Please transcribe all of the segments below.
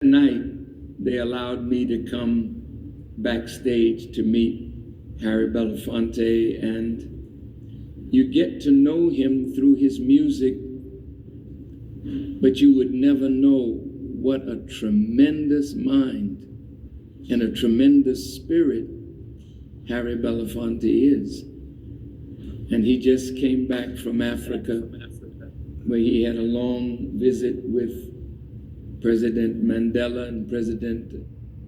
Night, they allowed me to come backstage to meet Harry Belafonte, and you get to know him through his music, but you would never know what a tremendous mind and a tremendous spirit Harry Belafonte is. And he just came back from Africa, where he had a long visit with President Mandela and President...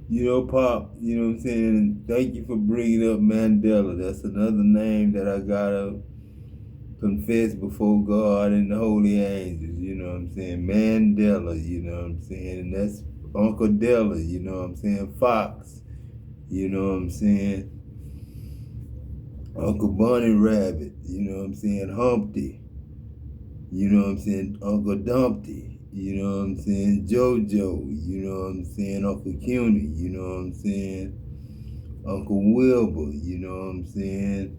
You know, Pop, you know what I'm saying? Thank you for bringing up Mandela. That's another name that I gotta confess before God and the holy angels, you know what I'm saying? Mandela, you know what I'm saying? And that's Uncle Della, you know what I'm saying? Fox, you know what I'm saying? Uncle Bunny Rabbit, you know what I'm saying? Humpty, you know what I'm saying? Uncle Dumpty. You know what I'm saying? JoJo, you know what I'm saying? Uncle CUNY, you know what I'm saying? Uncle Wilbur, you know what I'm saying?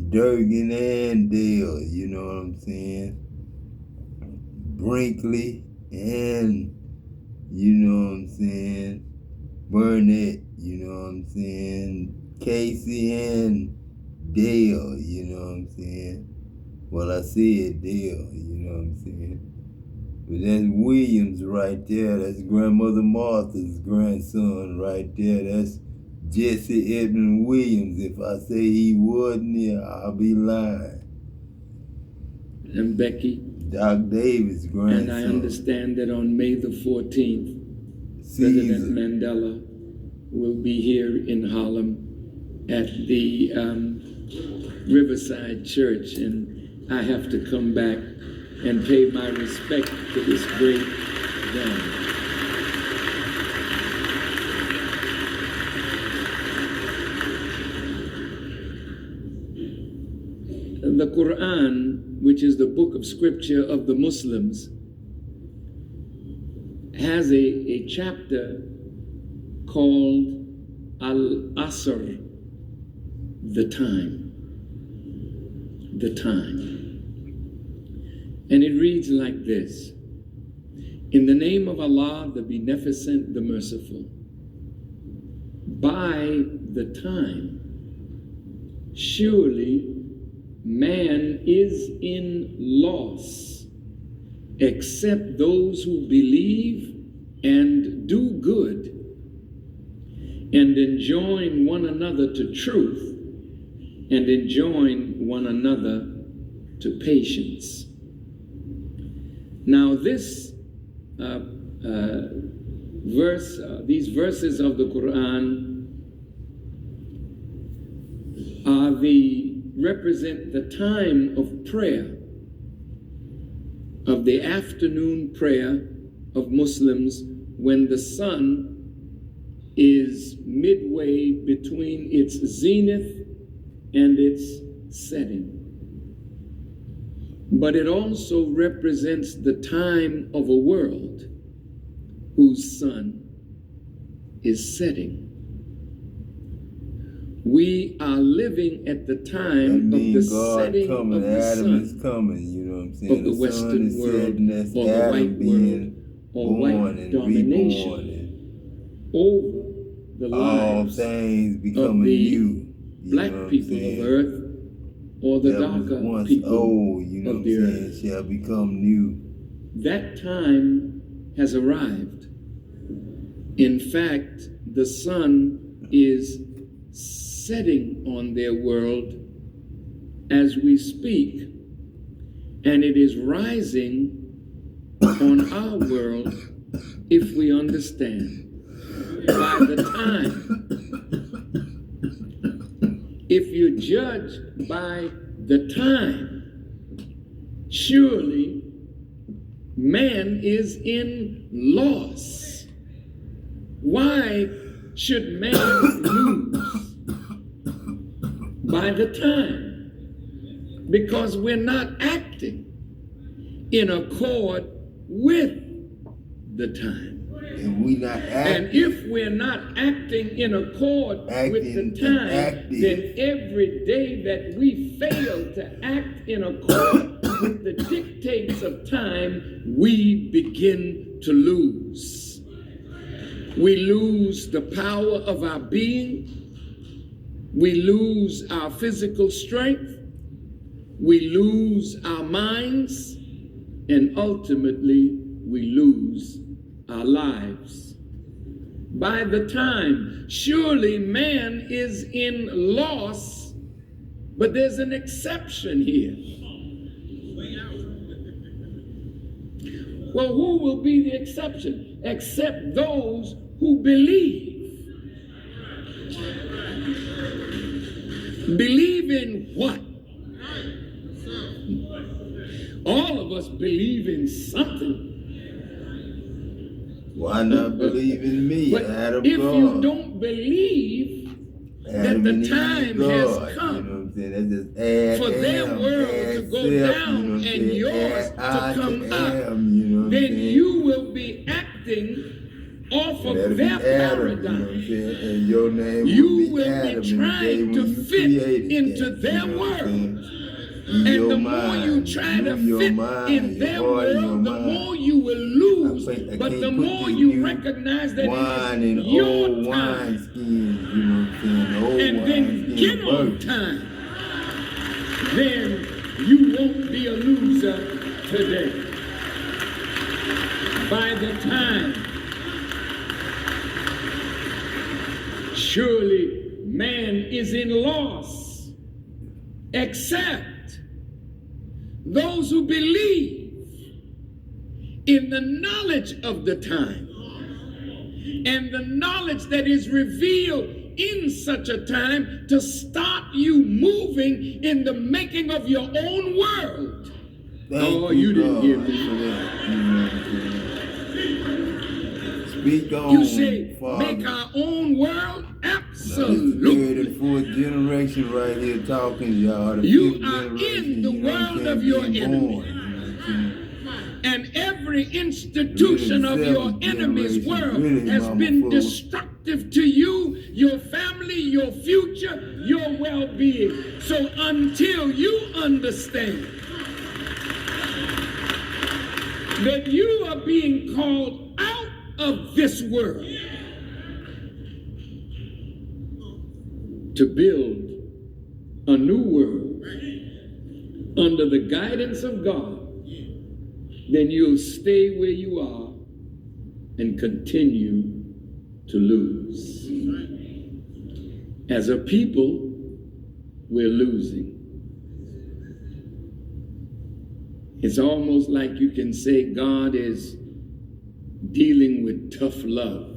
Durgan and Dale, you know what I'm saying? Brinkley and, you know what I'm saying? Burnett, you know what I'm saying? Casey and Dale, you know what I'm saying? Well, I said Dale, you know what I'm saying? But that's Williams right there. That's Grandmother Martha's grandson right there. That's Jesse Edmund Williams. If I say he wasn't here, I'll be lying. And Becky. Doc Davis' grandson. And I understand that on May the 14th, President Mandela will be here in Harlem at the Riverside Church, and I have to come back and pay my respect to this great man. The Quran, which is the book of scripture of the Muslims, has a chapter called Al-Asr, the time. The time. And it reads like this: in the name of Allah, the Beneficent, the Merciful. By the time, surely man is in loss, except those who believe and do good and enjoin one another to truth and enjoin one another to patience. Now this these verses of the Quran represent the time of prayer, of the afternoon prayer of Muslims, when the sun is midway between its zenith and its setting. But it also represents the time of a world whose sun is setting. We are living at the time of the setting of the sun, is coming, you know what I'm saying? of the Western world, or the white world, or white domination over the lives of the black people of Earth, or the darker people of the earth. Shall become new. That time has arrived. In fact, the sun is setting on their world as we speak, and it is rising on our world if we understand. By the time, if you judge by the time, surely man is in loss. Why should man lose by the time? Because we're not acting in accord with the time. And if we're not acting in accord with the time, then every day that we fail to act in accord with the dictates of time, we begin to lose. We lose the power of our being. We lose our physical strength. We lose our minds. And ultimately, we lose our lives. By the time, surely man is in loss, but there's an exception here. Well, who will be the exception? Except those who believe. Believe in what? All of us believe in something. Why not believe in me, But Adam if God? you don't believe Adam that and the Eve time God, has you know what come I'm saying? That's just add for their Am, world to add go self, down you know what I'm and saying? yours Add to I come to up, Am, you know what I'm then saying? you will be acting off And of that'll their be Adam, you know what I'm paradigm. saying? And your name You will be will Adam be in the day trying when to you fit created into that, their you know what I'm world. saying? In And your the mind, more you try to your fit mind, in your their heart and your world, the mind. more you will lose. I But can't the put more this you new recognize that wine it in is your old time. wine skins, you know what I'm saying? The old And wine then skin get on burst. time. Then you won't be a loser today. By the time, surely man is in loss, except those who believe in the knowledge of the time and the knowledge that is revealed in such a time to start you moving in the making of your own world. Thank you didn't God hear me. for that, you know what I'm saying? Speak on, You say, Father. make our own world? Now, Absolutely. this is third and fourth generation right here talking, y'all. The You fifth are generation, in the you know what I'm world saying, of your being enemy. born, you know what I'm saying? And every institution of your enemy's world has been destructive to you, your family, your future, your well-being. So until you understand that you are being called out of this world to build a new world under the guidance of God, then you'll stay where you are and continue to lose. As a people, we're losing. It's almost like you can say God is dealing with tough love.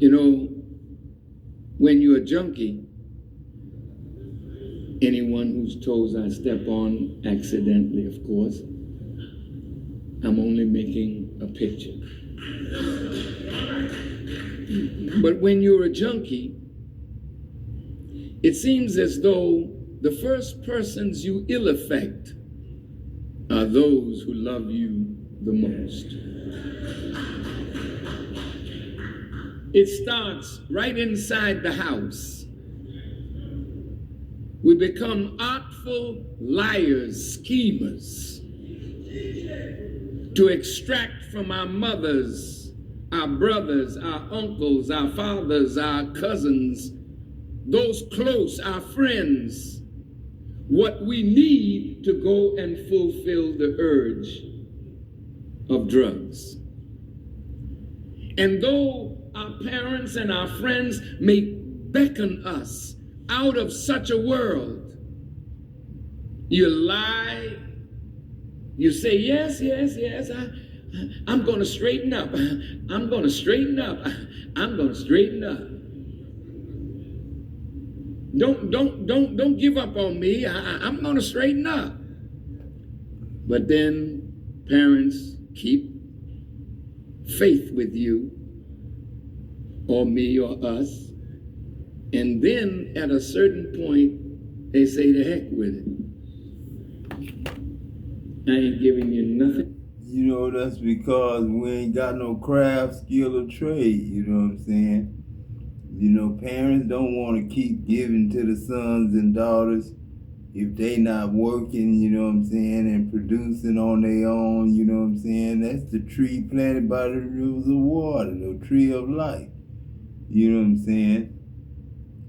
You know, when you're a junkie, anyone whose toes I step on accidentally, of course, I'm only making a picture. But when you're a junkie, it seems as though the first persons you ill affect are those who love you the most. It starts right inside the house. We become artful liars, schemers, to extract from our mothers, our brothers, our uncles, our fathers, our cousins, those close, our friends, what we need to go and fulfill the urge of drugs. And though our parents and our friends may beckon us out of such a world, you lie, you say, yes, I'm going to straighten up. I'm going to straighten up. I'm going to straighten up. Don't give up on me. I'm going to straighten up. But then parents keep faith with you, or me or us, and then at a certain point they say to heck with it. I ain't giving you nothing. You know, that's because we ain't got no craft, skill, or trade, you know what I'm saying? You know, parents don't want to keep giving to the sons and daughters if they not working, you know what I'm saying, and producing on their own, you know what I'm saying, that's the tree planted by the rivers of water, the tree of life. You know what I'm saying?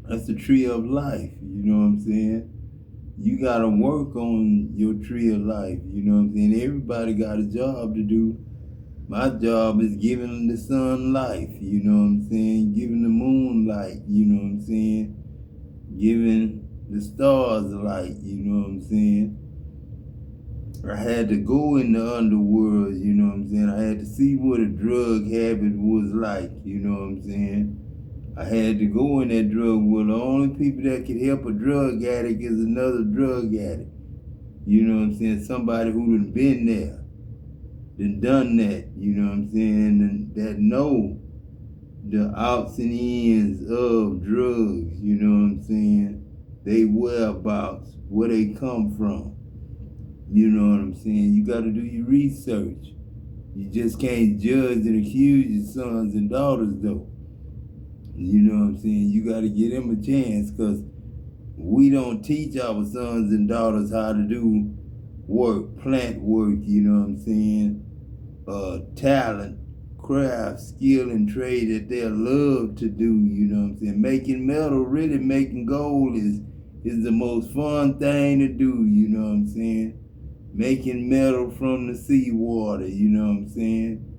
That's the tree of life, you know what I'm saying? You gotta work on your tree of life, you know what I'm saying? Everybody got a job to do. My job is giving the sun life, you know what I'm saying? Giving the moon light, you know what I'm saying? Giving the stars light, you know what I'm saying? I had to go in the underworld, you know what I'm saying? I had to see what a drug habit was like, you know what I'm saying? I had to go in that drug world. The only people that could help a drug addict is another drug addict. You know what I'm saying? Somebody who done been there, done that, you know what I'm saying? And that know the outs and ends of drugs, you know what I'm saying? They whereabouts, where they come from. You know what I'm saying? You gotta do your research. You just can't judge and accuse your sons and daughters though. You know what I'm saying? You gotta give them a chance, because we don't teach our sons and daughters how to do work, plant work, you know what I'm saying? Talent, craft, skill, and trade that they love to do, you know what I'm saying? Making metal, really making gold is the most fun thing to do, you know what I'm saying? Making metal from the seawater, you know what I'm saying?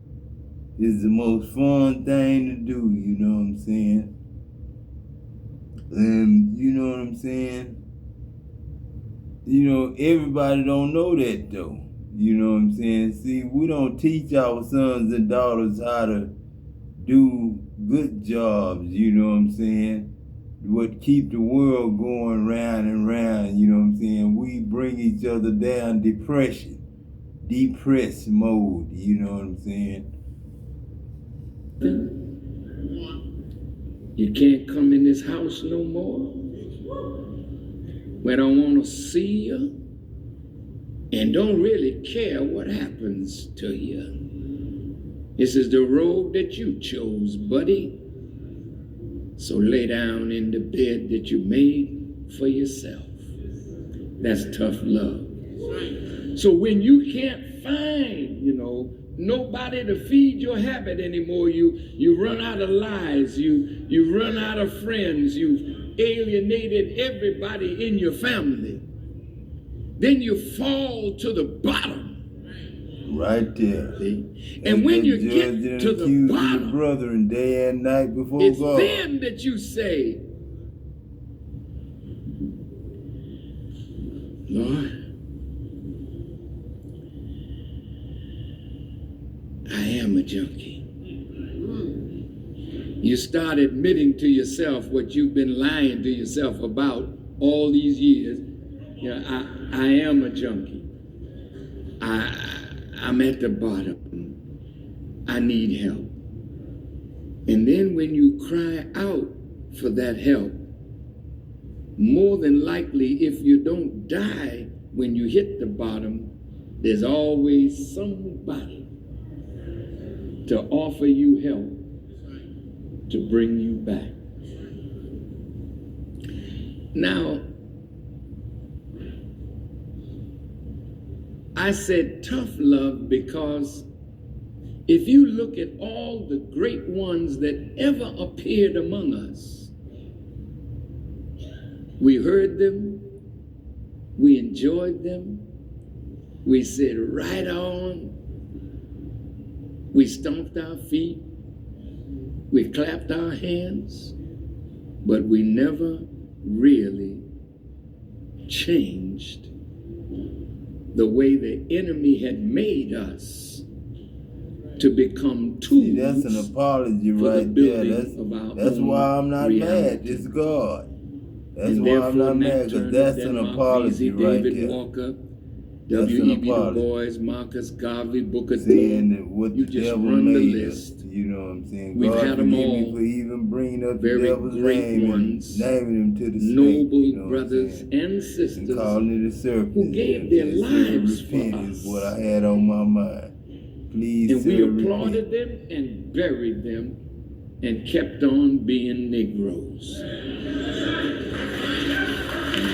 Is the most fun thing to do, you know what I'm saying? And you know what I'm saying? You know, everybody don't know that though. You know what I'm saying? See, we don't teach our sons and daughters how to do good jobs, you know what I'm saying? What keep the world going round and round, you know what I'm saying? We bring each other down depressed mode, you know what I'm saying? You can't come in this house no more. We don't want to see you and don't really care what happens to you. This is the road that you chose, buddy. So lay down in the bed that you made for yourself. That's tough love. So when you can't find, nobody to feed your habit anymore, you run out of lies, you run out of friends, you've alienated everybody in your family, then you fall to the bottom. Right there. See? And when you get to the bottom, brother and day and night before it's God, then that you say, Lord, I am a junkie. You start admitting to yourself what you've been lying to yourself about all these years. I am a junkie. I'm at the bottom. I need help. And then when you cry out for that help, more than likely, if you don't die when you hit the bottom, there's always somebody to offer you help to bring you back. Now, I said tough love because if you look at all the great ones that ever appeared among us, we heard them, we enjoyed them, we said right on, we stomped our feet, we clapped our hands, but we never really changed the way the enemy had made us to become tools. See, that's an apology right there. That's why I'm not mad. It's God. That's why I'm not mad, because that's an apology right there. Walker, W.E.B. Du Bois, Marcus Garvey, Booker T. Saying what you the just devil run the made list. Us, you know what I'm saying? We've God had them forgive all. me for even bringing up Very the devil's great name ones, naming him to the noble snake, you know brothers and sisters, and calling it a serpent. who gave their lives for repent us. is what I had on my mind. Please, and sir, we applauded repent. them and buried them and kept on being Negroes.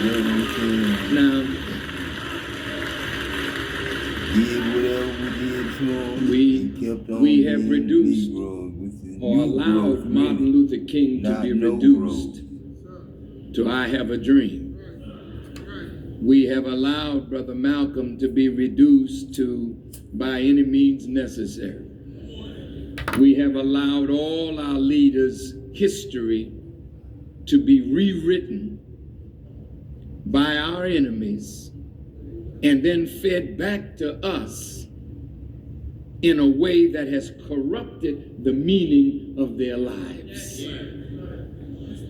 know what I'm saying? Now, Did whatever we did to them and kept on we have being reduced Negroes, which is or new allowed growth, Martin really, Luther King to not be no reduced growth. to I have a dream. We have allowed Brother Malcolm to be reduced to by any means necessary. We have allowed all our leaders' history to be rewritten by our enemies and then fed back to us in a way that has corrupted the meaning of their lives.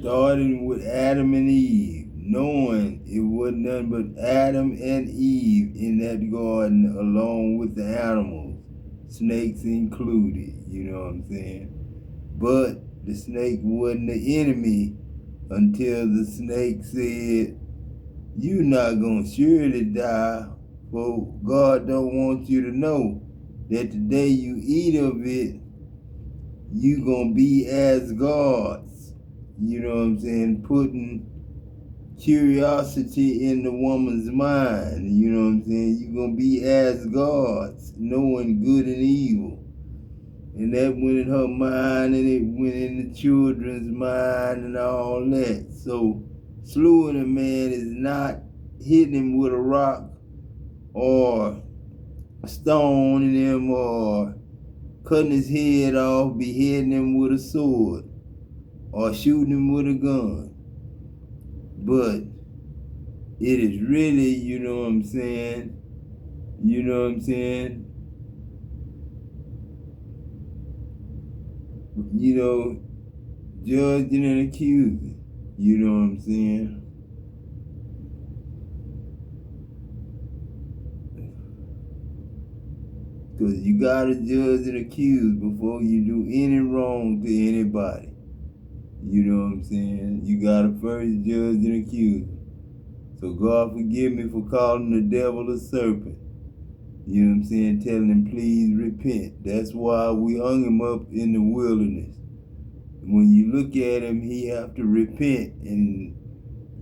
Starting with Adam and Eve, knowing it wasn't nothing but Adam and Eve in that garden along with the animals, snakes included, you know what I'm saying? But the snake wasn't the enemy until the snake said, "You're not going to surely die, for God don't want you to know that the day you eat of it, you going to be as gods." You know what I'm saying? Putting curiosity in the woman's mind. You know what I'm saying? You're going to be as gods, knowing good and evil. And that went in her mind, and it went in the children's mind and all that. So slewing a man is not hitting him with a rock or stoning him or cutting his head off, beheading him with a sword or shooting him with a gun. But it is really, you know what I'm saying? You know what I'm saying? You know, judging and accusing. You know what I'm saying? Because you gotta judge and accuse before you do any wrong to anybody. You know what I'm saying? You gotta first judge and accuse. So God forgive me for calling the devil a serpent. You know what I'm saying? Telling him, please repent. That's why we hung him up in the wilderness. When you look at him, he have to repent and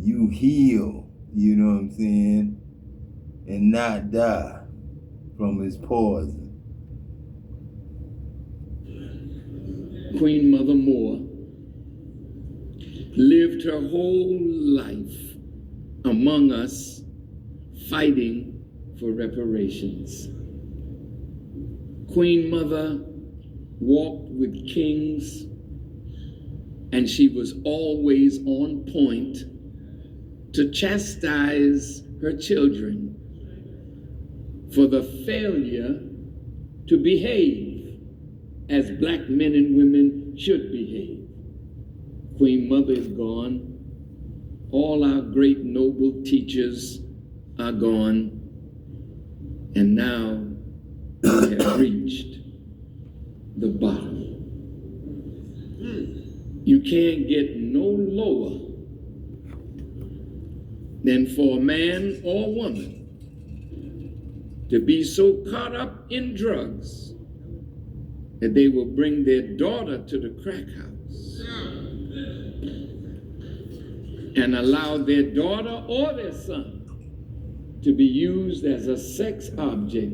you heal, you know what I'm saying? And not die from his poison. Queen Mother Moore lived her whole life among us fighting for reparations. Queen Mother walked with kings, and she was always on point to chastise her children for the failure to behave as black men and women should behave. Queen Mother is gone. All our great noble teachers are gone. And now we have reached the bottom. You can't get no lower than for a man or woman to be so caught up in drugs that they will bring their daughter to the crack house and allow their daughter or their son to be used as a sex object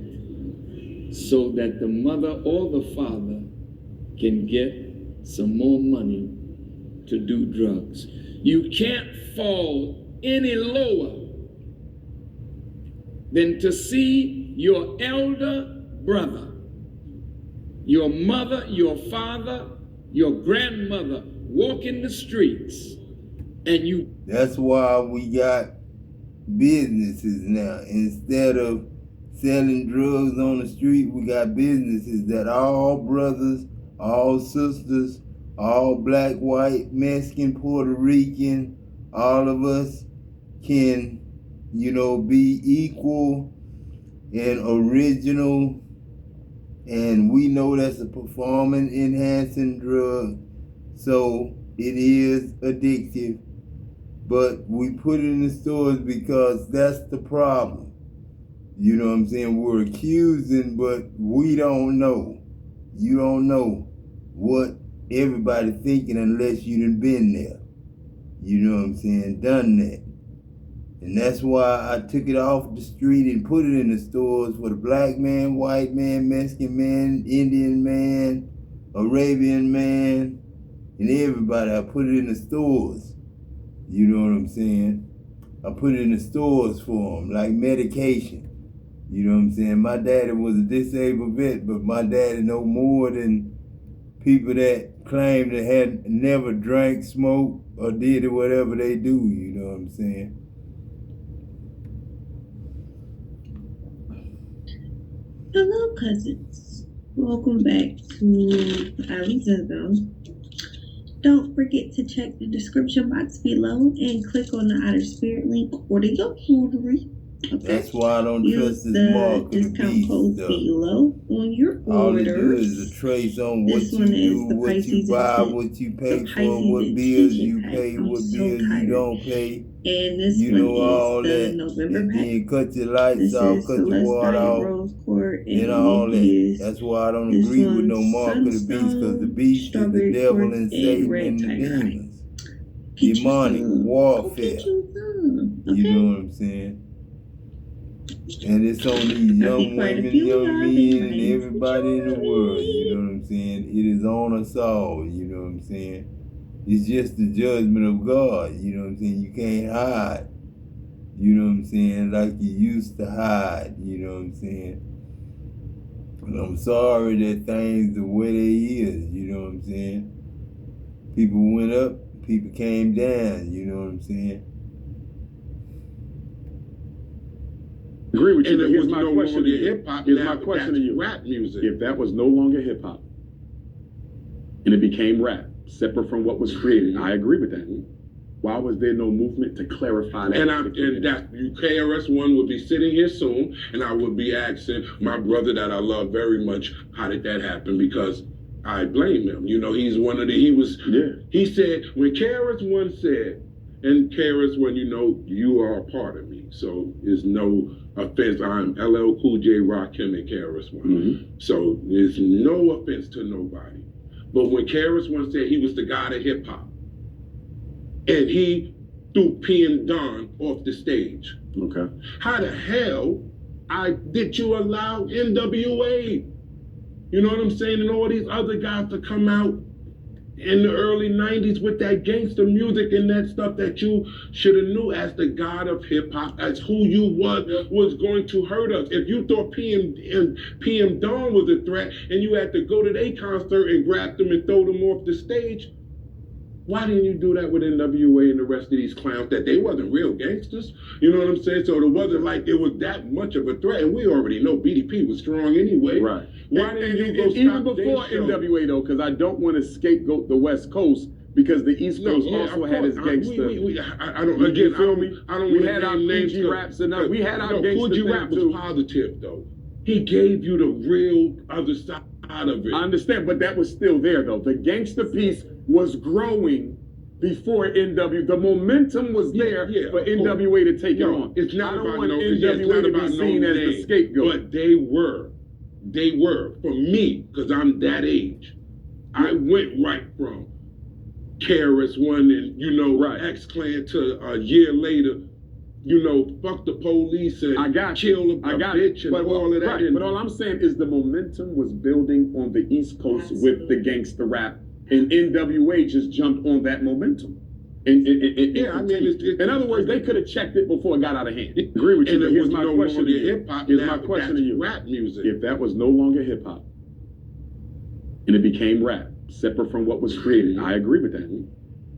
so that the mother or the father can get some more money to do drugs. You can't fall any lower than to see your elder brother, your mother, your father, your grandmother walk in the streets and you... That's why we got businesses now. Instead of selling drugs on the street, we got businesses that all brothers, all sisters, all black, white, Mexican, Puerto Rican, all of us can, you know, be equal and original. And we know that's a performance enhancing drug, so it is addictive. But we put it in the stores because that's the problem. You know what I'm saying? We're accusing, but we don't know. You don't know what everybody thinking unless you done been there. You know what I'm saying? Done that. And that's why I took it off the street and put it in the stores for the black man, white man, Mexican man, Indian man, Arabian man, and everybody. I put it in the stores. You know what I'm saying? I put it in the stores for them, like medication. You know what I'm saying? My daddy was a disabled vet, but my daddy know more than people that claim they had never drank, smoked, or did it whatever they do. You know what I'm saying? Hello, cousins. Welcome back to Arizona. Don't forget to check the description box below and click on the Outer Spirit link. Order your jewelry. Okay? That's why I don't Use trust this the mark of the discount beast code stuff. below on your All it do orders. is a trace on what This you one do, is the what you Pisces buy, and what you the pay for, Pisces what and bills Teaching you pack. pay, I'm what so bills you tired. don't pay. And this You one know all is the that. November And pack. then cut your lights This off, is cut your Celeste water Diet off, Rose Quartz and and all that. Yankees. That's why I don't This agree with no one's mark of the beast, because the Sunstone, beast is the Strawberry devil Quartz, and and Satan Red and the Tiger Eye. demons. Get you Demonic some. Go get warfare. you some. Okay? You know what I'm saying? And it's on these I young think quite a women, few of young y'all men, been and buying some everybody in the world. You know jewelry. what I'm saying? It is on us all. You know what I'm saying? It's just the judgment of God. You know what I'm saying? You can't hide. You know what I'm saying? Like you used to hide. You know what I'm saying? And I'm sorry that things the way they is. You know what I'm saying? People went up, people came down. You know what I'm saying? Agree with you. And But it here's was my no question to longer you. hip hop. Here's Now my question that's to you. rap music. If that was no longer hip hop and it became rap, separate from what was created, I agree with that. Why was there no movement to clarify that? And that KRS-One would be sitting here soon, and I would be asking my brother that I love very much, how did that happen? Because I blame him. You know, he's one of the. He said when KRS-One said, and KRS-One, you know, you are a part of me. So there's no offense. I'm LL Cool J, Rakim, and KRS-One. Mm-hmm. So there's no offense to nobody. But when KRS-One said he was the god of hip hop, and he threw P and Don off the stage. Okay. How the hell did you allow NWA? You know what I'm saying? And all these other guys to come out in the early 90s with that gangster music and that stuff that you should have knew as the god of hip hop, as who you was going to hurt us. If you thought PM Dawn was a threat and you had to go to their concert and grab them and throw them off the stage, why didn't you do that with NWA and the rest of these clowns that they wasn't real gangsters? You know what I'm saying? So it wasn't like it was that much of a threat. And we already know BDP was strong anyway. Right. Why didn't you go even stop before their show? NWA though, because I don't want to scapegoat the West Coast because the East Coast Yeah, also of had its course. gangster. I don't. You Again, feel me? I don't We want had to our name names. Fuji raps and we had our gangster Fuji thing rap was too. positive though. He gave you the real other side of it. I understand, but that was still there though. The gangster piece was growing before NW. The momentum was there for NWA to take it on. It's not I don't about want no, NWA to be seen as the scapegoat. But they were for me, because I'm that age. I went right from KRS-One and X-Clan to a year later. Fuck the police and kill a bitch and all of that. Right. But all I'm saying is the momentum was building on the East Coast with the gangster rap, and NWA just jumped on that momentum. In other words, they could have checked it before it got out of hand. Agree with you. But here's my question to you. Here's my question to you. Rap music. If that was no longer hip hop, and it became rap, separate from what was created, I agree with that.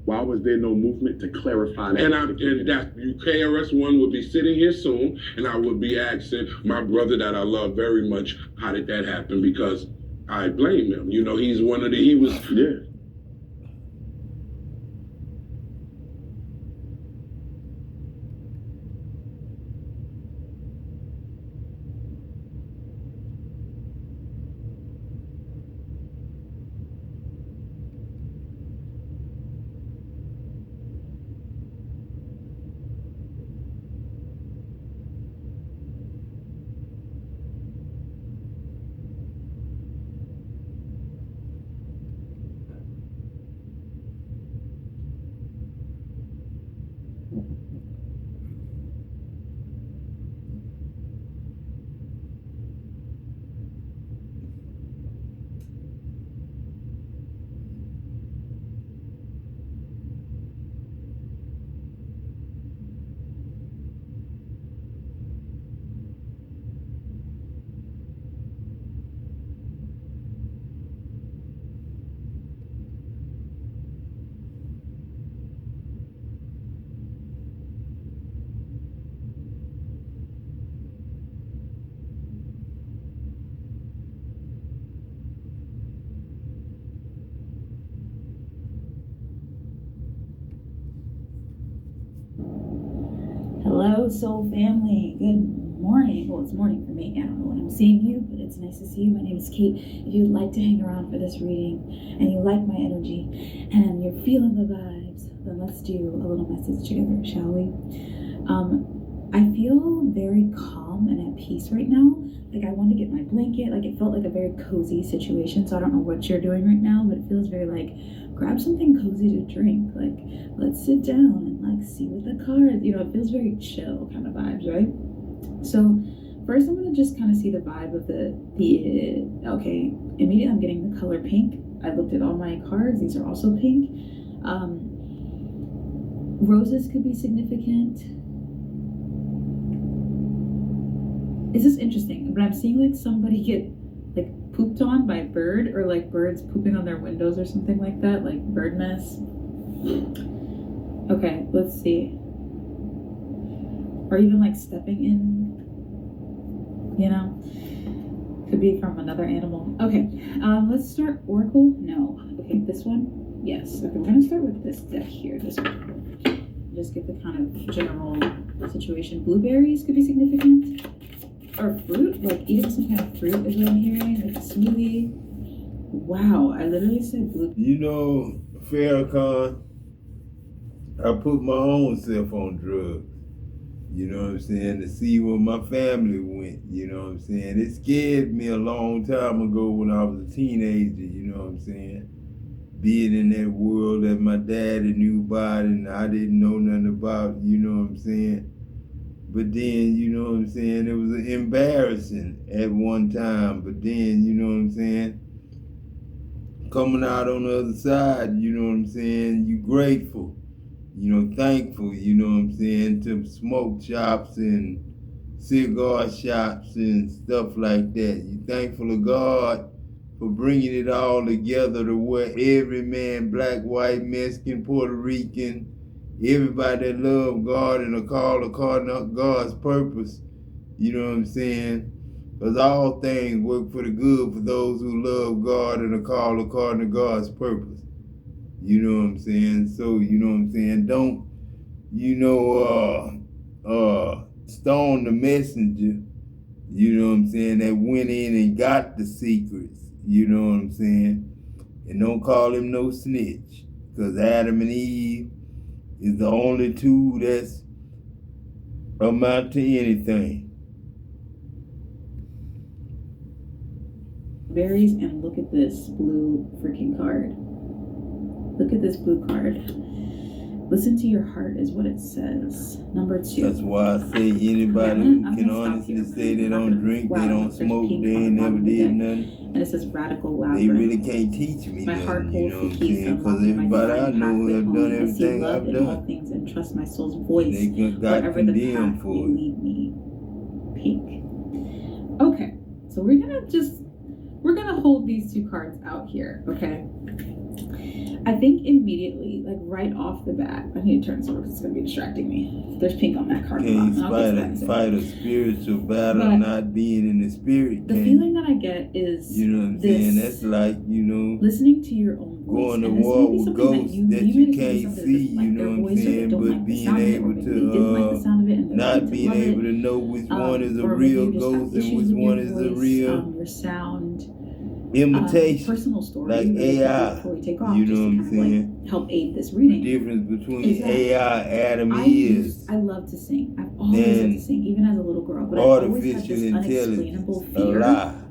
Why was there no movement to clarify that? KRS-One would be sitting here soon, and I would be asking my brother that I love very much, how did that happen? Because I blame him. You know, he's one of the. Yeah. Hello, soul family. Good morning. Well, it's morning for me. I don't know when I'm seeing you, but it's nice to see you. My name is Kate. If you'd like to hang around for this reading and you like my energy and you're feeling the vibes, then let's do a little message together, shall we? I feel very calm and at peace right now. Like I wanted to get my blanket. Like it felt like a very cozy situation. So I don't know what you're doing right now, but it feels very like grab something cozy to drink. Like let's sit down and like see what the cards. It feels very chill kind of vibes, right? So first, I'm gonna just kind of see the vibe of the. Okay. Immediately, I'm getting the color pink. I looked at all my cards. These are also pink. Roses could be significant. This is interesting, but I'm seeing like somebody get like pooped on by a bird, or like birds pooping on their windows or something like that, like bird mess. Okay, let's see. Or even like stepping in, could be from another animal. Okay, let's start Oracle. No. Okay, this one. Yes. Okay, we're gonna start with this deck here. This one. Just get the kind of general situation. Blueberries could be significant. Or fruit, like eating some kind of fruit is what I'm hearing, like a smoothie. Wow, I literally said blue. Farrakhan, I put my own self on drugs, to see where my family went, It scared me a long time ago when I was a teenager, Being in that world that my daddy knew about and I didn't know nothing about, But then, it was embarrassing at one time. But then, coming out on the other side, you grateful, thankful, to smoke shops and cigar shops and stuff like that. You thankful to God for bringing it all together to where every man, black, white, Mexican, Puerto Rican, everybody that love God and are called according to God's purpose, Because all things work for the good for those who love God and are called according to God's purpose. So, don't, stone the messenger, that went in and got the secrets, And don't call him no snitch, because Adam and Eve is the only two that's amount to anything. Berries, and look at this blue freaking card. Look at this blue card. Listen to your heart is what it says. Number 2. That's why I say anybody who can honestly say they don't drink, they don't smoke, they ain't never did nothing. And it says radical laughter. They really can't teach me my heart nothing, holds the keys to Because everybody I know have done everything I've done. All things and trust my soul's voice. They got condemned for it. Lead me. Pink. Okay, so we're gonna hold these 2 cards out here, okay? I think immediately, like right off the bat, I need to turn this over because it's going to be distracting me. There's pink on that card. Can't fight a spiritual battle, but not being in the spirit. The feeling that I get is, That's like, listening to your own voice. Going to war with ghosts that you can't see, but being able to, not being able to know which one is a real ghost and which one is a real your sound. Imitation, personal story, like AI, before we take off, Like help aid this reading. The difference between AI, Adam is. I love to sing. I've always loved to sing, even as a little girl. But I always had this unexplainable fear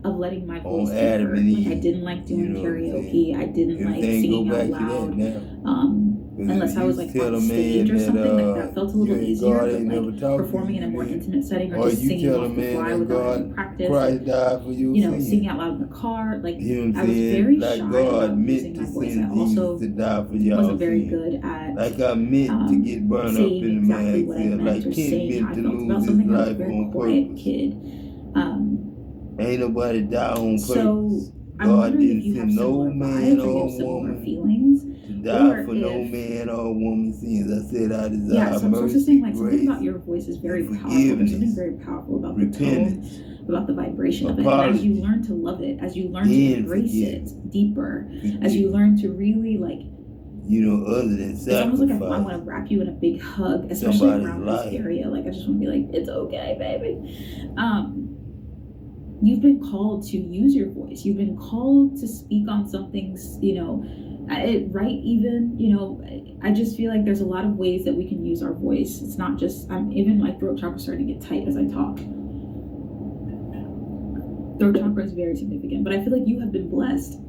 of letting my voice be heard. Like I didn't like doing karaoke. I didn't like singing out loud. Unless I was like on stage or something, like that felt a little easier. But like performing in a more intimate setting, or just singing off the fly without any practice, singing out loud in the car, like I was very shy about using my voice. I also wasn't very good at to get burned up in the exactly what I meant, like or saying how I to felt lose about his something. I was a life very on quiet purpose. kid. Ain't nobody die on purpose. So I'm God wondering if didn't you have send no similar man vibes or you or have similar woman feelings. to die or for no if- man or woman's sins. I said I desire Yeah, so I'm also mercy, saying like something grace, about your voice is very and powerful. There's something forgiveness, very powerful about the repentance, tone, about the vibration of it. And as you learn to love it, as you learn to and embrace forgiveness. it deeper, as you learn to really like other than It's almost like I want sacrifice to wrap you in a big hug, especially somebody's around life. this area. Like, I just want to be like, it's okay, baby. You've been called to use your voice. You've been called to speak on some things, right? Even, I just feel like there's a lot of ways that we can use our voice. It's not just, even my throat chakra starting to get tight as I talk. Throat chakra is very significant, but I feel like you have been blessed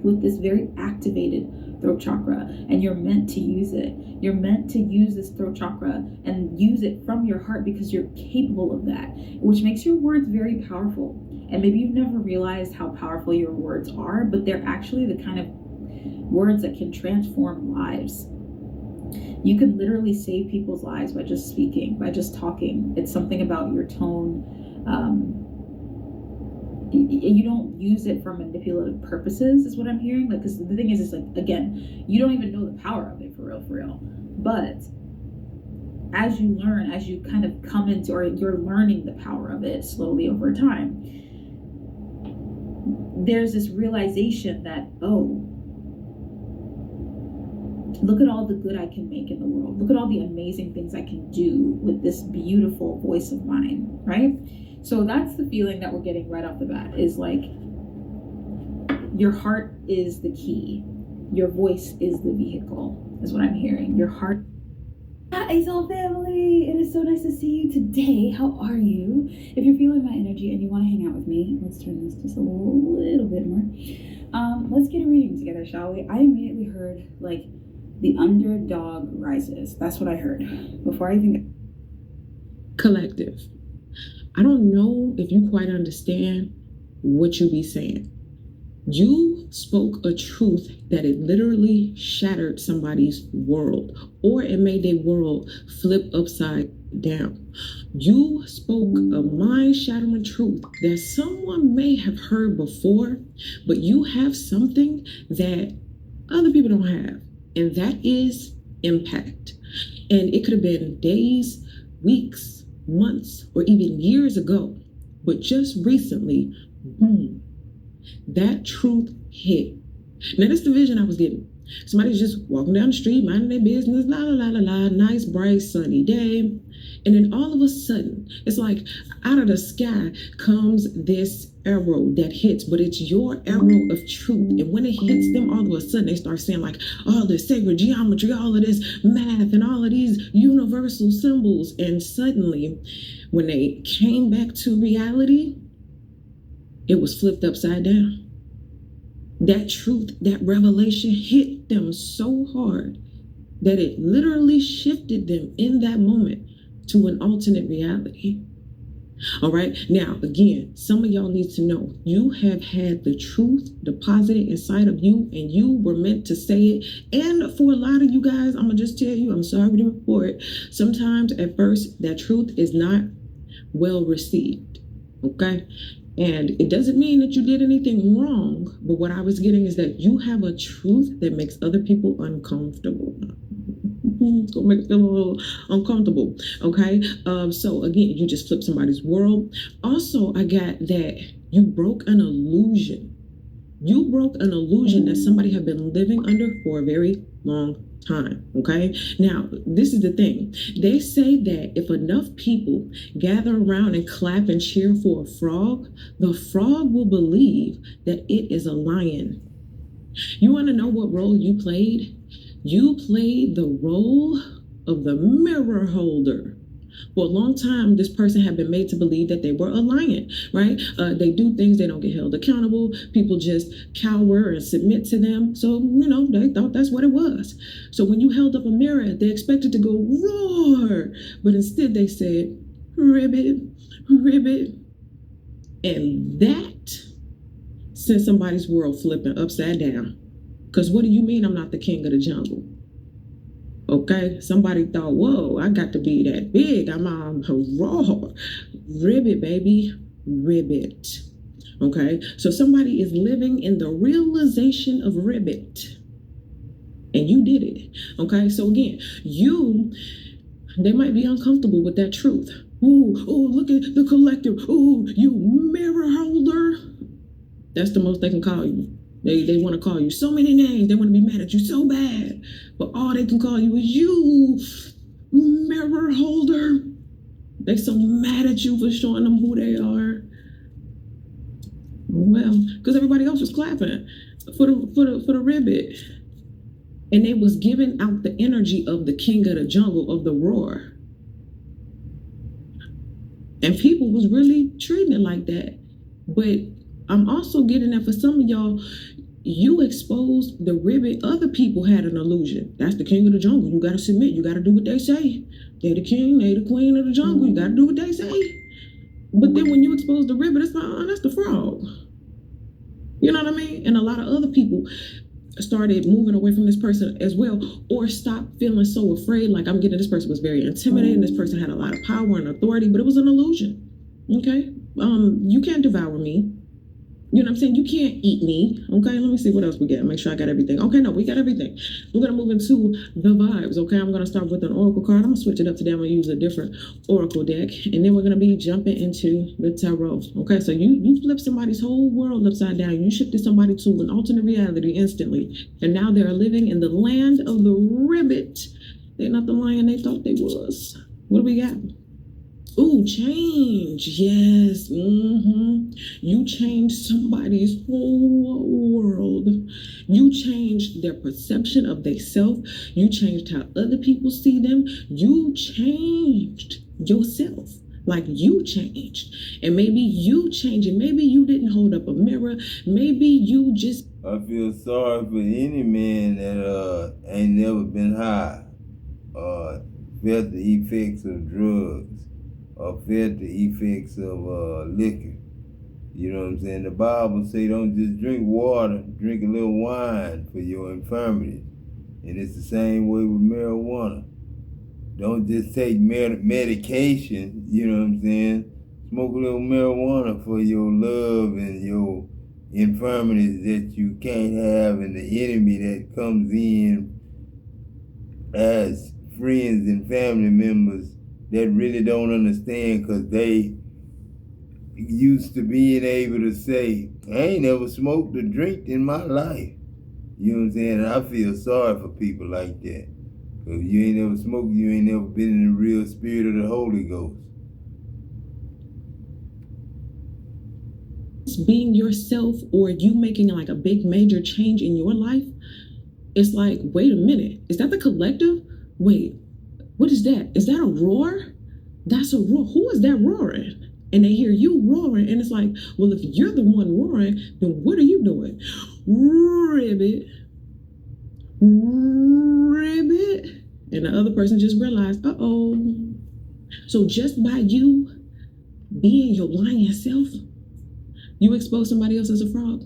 with this very activated throat chakra, and you're meant to use it. You're meant to use this throat chakra and use it from your heart because you're capable of that, which makes your words very powerful. And maybe you've never realized how powerful your words are, but they're actually the kind of words that can transform lives. You can literally save people's lives by just speaking, by just talking. It's something about your tone. You don't use it for manipulative purposes, is what I'm hearing. Like, because the thing is like, again, you don't even know the power of it for real. But as you learn, as you kind of come into, or you're learning the power of it slowly over time, there's this realization that, oh, look at all the good I can make in the world. Look at all the amazing things I can do with this beautiful voice of mine, right? So that's the feeling that we're getting right off the bat, is like, your heart is the key. Your voice is the vehicle, is what I'm hearing. Your heart. Hi, Soul Family. It is so nice to see you today. How are you? If you're feeling my energy and you want to hang out with me, let's turn this just a little bit more. Let's get a reading together, shall we? I immediately heard, like, the underdog rises. That's what I heard before I even. Collective. I don't know if you quite understand what you be saying. You spoke a truth that it literally shattered somebody's world, or it made their world flip upside down. You spoke a mind-shattering truth that someone may have heard before, but you have something that other people don't have, and that is impact. And it could have been days, weeks, months, or even years ago, but just recently, boom, that truth hit. Now that's the vision I was getting. Somebody's just walking down the street, minding their business, la la la la la, nice, bright, sunny day. And then all of a sudden, it's like out of the sky comes this arrow that hits, but it's your arrow of truth. And when it hits them, all of a sudden they start saying like, all this sacred geometry, all of this math, and all of these universal symbols. And suddenly, when they came back to reality, it was flipped upside down. That truth, that revelation hit them so hard that it literally shifted them in that moment to an alternate reality. All right. Now, again, some of y'all need to know you have had the truth deposited inside of you, and you were meant to say it. And for a lot of you guys, I'm going to just tell you, I'm sorry to report, sometimes at first that truth is not well received. Okay. And it doesn't mean that you did anything wrong, but what I was getting is that you have a truth that makes other people uncomfortable. It's gonna make it feel a little uncomfortable, okay? So again, you just flipped somebody's world. Also, I got that you broke an illusion. You broke an illusion that somebody had been living under for a very long time, okay? Now, this is the thing. They say that if enough people gather around and clap and cheer for a frog, the frog will believe that it is a lion. You want to know what role you played? You played the role of the mirror holder. For a long time, this person had been made to believe that they were a lion, right? They do things, they don't get held accountable. People just cower and submit to them. So, they thought that's what it was. So when you held up a mirror, they expected to go roar. But instead they said, ribbit, ribbit. And that sent somebody's world flipping upside down. Because what do you mean I'm not the king of the jungle? Okay, somebody thought, whoa, I got to be that big. I'm raw. Ribbit, baby, ribbit. Okay, so somebody is living in the realization of ribbit. And you did it. Okay, so again, they might be uncomfortable with that truth. Ooh, look at the collective. Ooh, you mirror holder. That's the most they can call you. They want to call you so many names. They want to be mad at you so bad. But all they can call you is you, mirror holder. They so mad at you for showing them who they are. Well, because everybody else was clapping for the ribbit. And they was giving out the energy of the king of the jungle, of the roar. And people was really treating it like that. But I'm also getting that for some of y'all, you exposed the ribbit. Other people had an illusion. That's the king of the jungle. You got to submit. You got to do what they say. They're the king. They're the queen of the jungle. You got to do what they say. But then when you expose the ribbit, it's like, oh, that's the frog. You know what I mean? And a lot of other people started moving away from this person as well, or stopped feeling so afraid. Like, I'm getting, this person was very intimidating. This person had a lot of power and authority, but it was an illusion. Okay? You can't devour me. You know what I'm saying? You can't eat me. Okay, let me see what else we got. Make sure I got everything. Okay, no, we got everything. We're going to move into the vibes. Okay, I'm going to start with an oracle card. I'm going to switch it up today. I'm going to use a different oracle deck. And then we're going to be jumping into the tarot. Okay, so you flip somebody's whole world upside down. You shifted somebody to an alternate reality instantly. And now they're living in the land of the ribbit. They're not the lion they thought they was. What do we got? Ooh, change. Yes. You changed somebody's whole world. You changed their perception of themselves. You changed how other people see them. You changed yourself. Like, you changed. And maybe you changed it. Maybe you didn't hold up a mirror. Maybe you just... I feel sorry for any man that ain't never been high or felt the effects of drugs, or felt the effects of liquor. You know what I'm saying? The Bible say don't just drink water, drink a little wine for your infirmities. And it's the same way with marijuana. Don't just take medication, you know what I'm saying? Smoke a little marijuana for your love and your infirmities that you can't have, and the enemy that comes in as friends and family members that really don't understand, because they used to being able to say, I ain't never smoked or drank in my life. You know what I'm saying? And I feel sorry for people like that. Because if you ain't never smoked, you ain't never been in the real spirit of the Holy Ghost. being yourself, or you making like a big major change in your life, it's like, wait a minute, is that the collective? Wait, what is that? Is that a roar? That's a roar. Who is that roaring? And they hear you roaring, and it's like, well, if you're the one roaring, then what are you doing? Ribbit. Ribbit. And the other person just realized, uh-oh. So just by you being your lion self, you expose somebody else as a frog.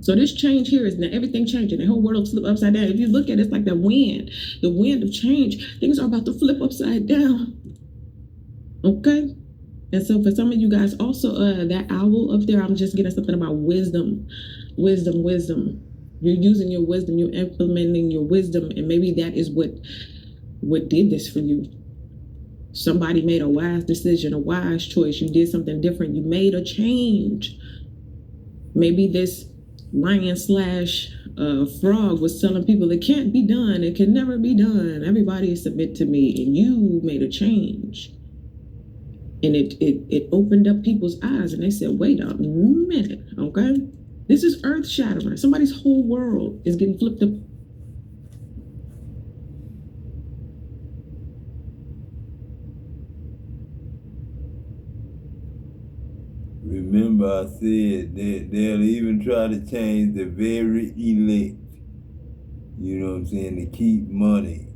So this change here is now everything changing. The whole world flip upside down. If you look at it, it's like the wind of change. Things are about to flip upside down. Okay? And so for some of you guys, also that owl up there, I'm just getting something about wisdom. Wisdom. You're using your wisdom. You're implementing your wisdom. And maybe that is what did this for you. Somebody made a wise decision, a wise choice. You did something different. You made a change. Maybe this lion / frog was telling people it can't be done. It can never be done. Everybody submit to me. And you made a change. And it opened up people's eyes, and they said, wait a minute, okay? This is earth-shattering. Somebody's whole world is getting flipped up. Remember I said that they'll even try to change the very elect. You know what I'm saying? To keep money.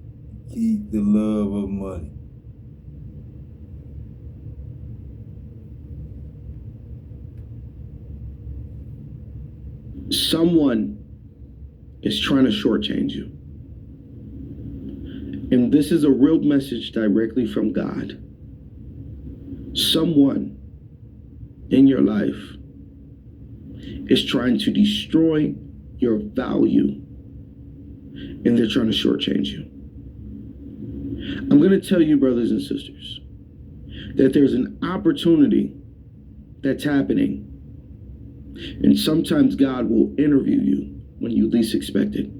Keep the love of money. Someone is trying to shortchange you. And this is a real message directly from God. Someone in your life is trying to destroy your value, and they're trying to shortchange you. I'm going to tell you, brothers and sisters, that there's an opportunity that's happening And sometimes God will interview you when you least expect it.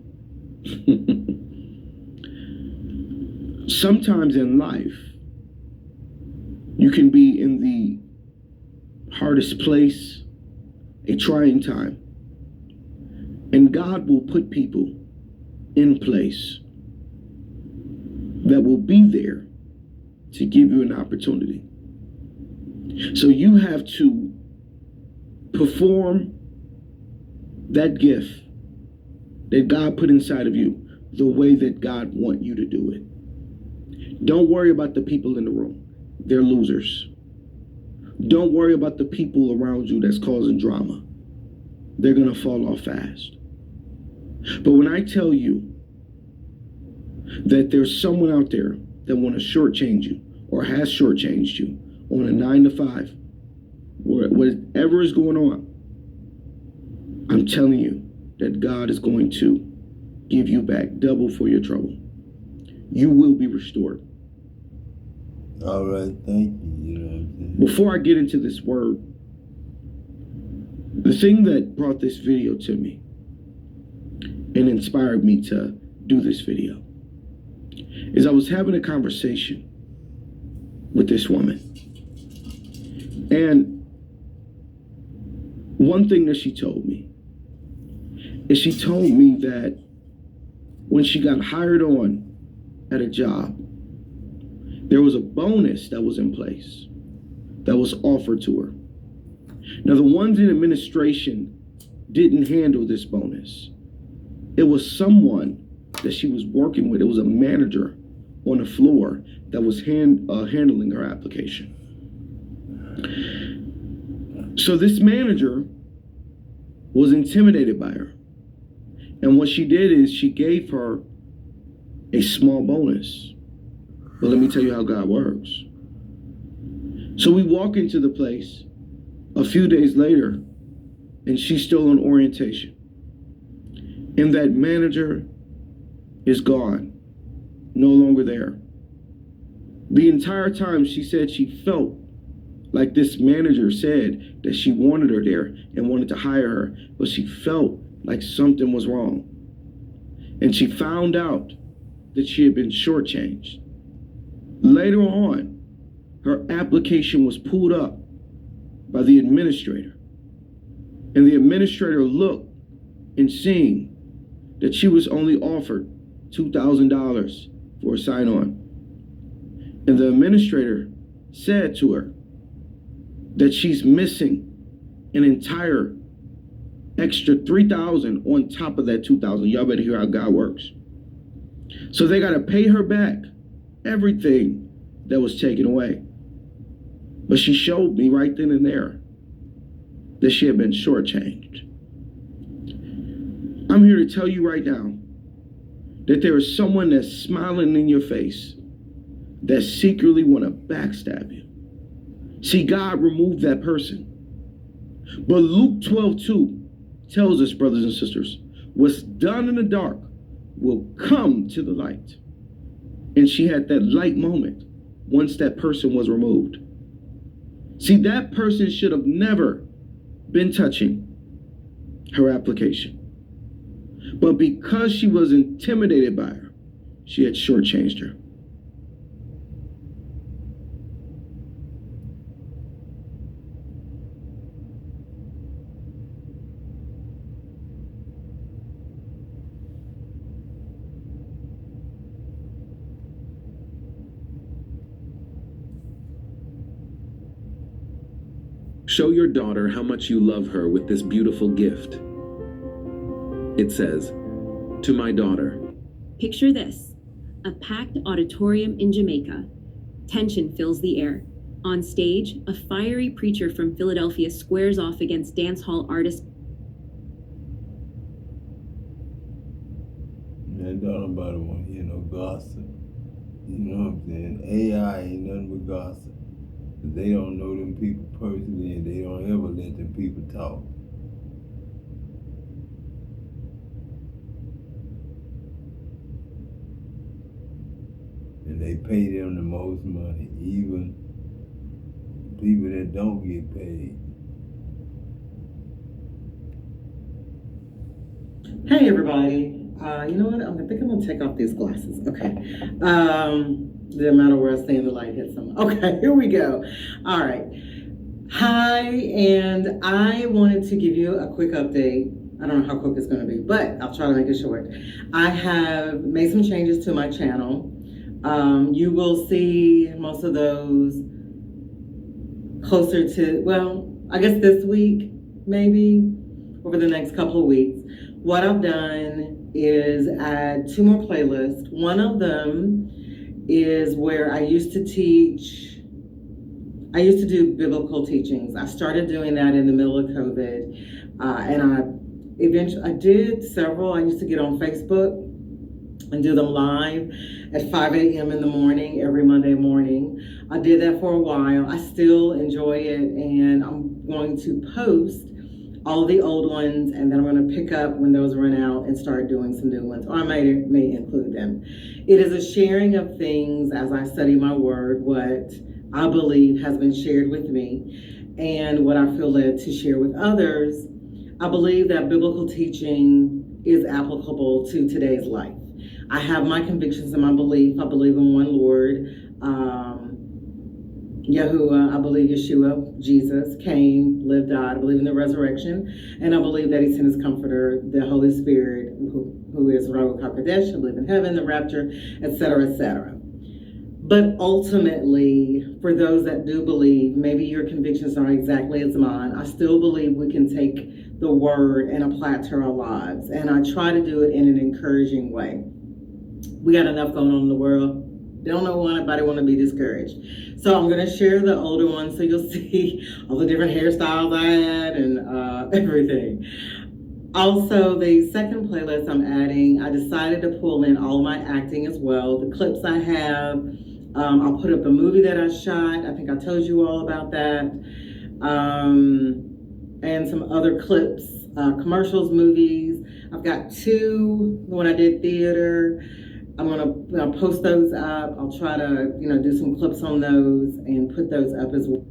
Sometimes in life, you can be in the hardest place, a trying time, and God will put people in place that will be there to give you an opportunity. So you have to perform that gift that God put inside of you the way that God wants you to do it. Don't worry about the people in the room. They're losers. Don't worry about the people around you that's causing drama. They're going to fall off fast. But when I tell you that there's someone out there that want to shortchange you or has shortchanged you on a 9 to 5, whatever is going on, I'm telling you that God is going to give you back double for your trouble. You will be restored. All right, thank you. You know what I'm saying? Before I get into this word, the thing that brought this video to me and inspired me to do this video is I was having a conversation with this woman. And one thing that she told me is she told me that when she got hired on at a job, there was a bonus that was in place that was offered to her. Now, the ones in administration didn't handle this bonus. It was someone that she was working with. It was a manager on the floor that was handling her application. So this manager was intimidated by her. And what she did is she gave her a small bonus. But let me tell you how God works. So we walk into the place a few days later, and she's still on orientation. And that manager is gone, no longer there. The entire time she said she felt like this manager said that she wanted her there and wanted to hire her, but she felt like something was wrong. And she found out that she had been shortchanged. Later on, her application was pulled up by the administrator. And the administrator looked and seeing that she was only offered $2,000 for a sign-on. And the administrator said to her that she's missing an entire extra $3,000 on top of that $2,000. Y'all better hear how God works. So they got to pay her back everything that was taken away. But she showed me right then and there that she had been shortchanged. I'm here to tell you right now that there is someone that's smiling in your face that secretly want to backstab you. See, God removed that person. But Luke 12:2 tells us, brothers and sisters, what's done in the dark will come to the light. And she had that light moment once that person was removed. See, that person should have never been touching her application. But because she was intimidated by her, she had shortchanged her. Show your daughter how much you love her with this beautiful gift. It says, "To my daughter." Picture this, a packed auditorium in Jamaica. Tension fills the air. On stage, a fiery preacher from Philadelphia squares off against dance hall artist. Man, don't nobody want to hear no gossip. You know what I'm saying? AI ain't nothing but gossip. They don't know them people personally, and they don't ever let them people talk. And they pay them the most money, even people that don't get paid. Hey everybody. You know what? I think I'm gonna take off these glasses. Okay. The amount of where I stay in the light hits them. Okay, here we go. All right. Hi, and I wanted to give you a quick update. I don't know how quick it's gonna be, but I'll try to make it short. I have made some changes to my channel. You will see most of those closer to, well, I guess this week, maybe over the next couple of weeks. What I've done is add 2 more playlists. One of them is where I used to do biblical teachings. I started doing that in the middle of COVID. I did several. I used to get on Facebook and do them live at 5 a.m. in the morning, every Monday morning. I did that for a while. I still enjoy it, and I'm going to post all the old ones, and then I'm going to pick up when those run out and start doing some new ones, or I may include them. It is a sharing of things as I study my word, what I believe has been shared with me, and what I feel led to share with others. I believe that biblical teaching is applicable to today's life. I have my convictions and my belief. I believe in one Lord, Yahuwah. I believe Yeshua, Jesus, came, lived, died. I believe in the resurrection. And I believe that he sent his comforter, the Holy Spirit, who is Ruach HaKodesh, I believe in heaven, the rapture, etc., etc. But ultimately, for those that do believe, maybe your convictions aren't exactly as mine, I still believe we can take the word and apply it to our lives. And I try to do it in an encouraging way. We got enough going on in the world. Don't know anybody want to be discouraged. So I'm going to share the older ones so you'll see all the different hairstyles I had and everything. Also, the second playlist I'm adding, I decided to pull in all my acting as well. The clips I have, I'll put up a movie that I shot. I think I told you all about that. And some other clips, commercials, movies. I've got 2 when I did theater. I'm gonna post those up. I'll try to, do some clips on those and put those up as well.